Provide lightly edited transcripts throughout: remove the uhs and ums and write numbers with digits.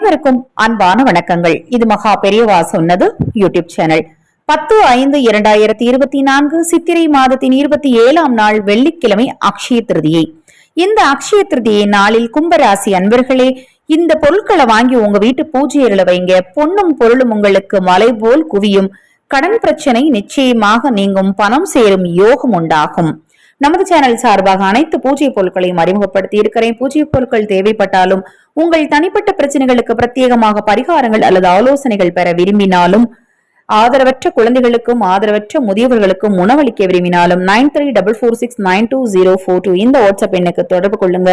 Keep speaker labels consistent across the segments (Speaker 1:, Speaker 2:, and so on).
Speaker 1: அனைவருக்கும் அன்பான வணக்கங்கள். இது மகா பெரியவா சொன்னது யூடியூப் சேனல். 10/5/2024 சித்திரை மாதத்தின் 27ஆம் நாள் வெள்ளிக்கிழமை அக்ஷய திருதியை. இந்த அக்ஷய திருதியை நாளில் கும்பராசி அன்பர்களே, இந்த பொருட்களை வாங்கி உங்க வீட்டு பூஜையில வைங்க. பொன்னும் பொருளும் உங்களுக்கு மலை போல் குவியும். கடன் பிரச்சனை நிச்சயமாக நீங்கும். பணம் சேரும் யோகம் உண்டாகும். நமது சேனல் சார்பாக அனைத்து பூஜை பொருட்களையும் அறிமுகப்படுத்தி இருக்கிறேன். பூஜை பொருட்கள் தேவைப்பட்டாலும் உங்கள் தனிப்பட்ட பிரச்சனைகளுக்கு பிரத்யேகமாக பரிகாரங்கள் அல்லது ஆலோசனைகள் பெற விரும்பினாலும், ஆதரவற்ற குழந்தைகளுக்கும் ஆதரவற்ற முதியவர்களுக்கும் உணவளிக்க விரும்பினாலும் 9344692042 இந்த வாட்ஸ்அப் எண்ணுக்கு தொடர்பு கொள்ளுங்க.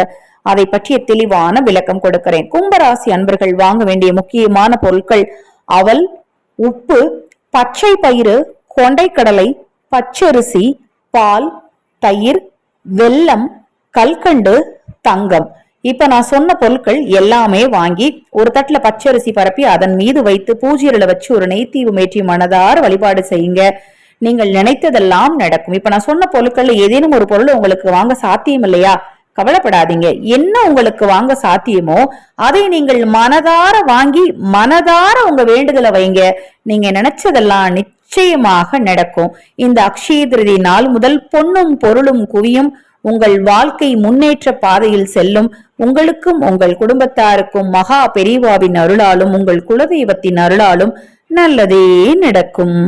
Speaker 1: அதை பற்றிய தெளிவான விளக்கம் கொடுக்கிறேன். கும்பராசி அன்பர்கள் வாங்க வேண்டிய முக்கியமான பொருட்கள்: அவல், உப்பு, பச்சை பயிறு, கொண்டைக்கடலை, பச்சரிசி, பால், தயிர், வெல்லம், கல்கண்டு, தங்கம். இப்ப நான் சொன்ன பொருட்கள் எல்லாமே வாங்கி ஒரு தட்டுல பச்சரிசி பரப்பி அதன் மீது வைத்து பூஜையில வச்சு ஒரு நெய் தீபம் ஏற்றி மனதார வழிபாடு செய்யுங்க. நீங்கள் நினைத்ததெல்லாம் நடக்கும். இப்ப நான் சொன்ன பொருட்கள்ல ஏதேனும் ஒரு பொருள் உங்களுக்கு வாங்க சாத்தியம் இல்லையா? கவலைப்படாதீங்க. என்ன உங்களுக்கு வாங்க சாத்தியமோ அதை நீங்கள் மனதார வாங்கி மனதார உங்க வேண்டுதலை வைங்க. நீங்க நினைச்சதெல்லாம் நிச்சயமாக நடக்கும். இந்த அக்ஷய திருதி நாள் முதல் பொன்னும் பொருளும் குவியும். உங்கள் வாழ்க்கை முன்னேற்ற பாதையில் செல்லும். உங்களுக்கும் உங்கள் குடும்பத்தாருக்கும் மகா பெரியவாவின் அருளாலும் உங்கள் குலதெய்வத்தின் அருளாலும் நல்லதே நடக்கும்.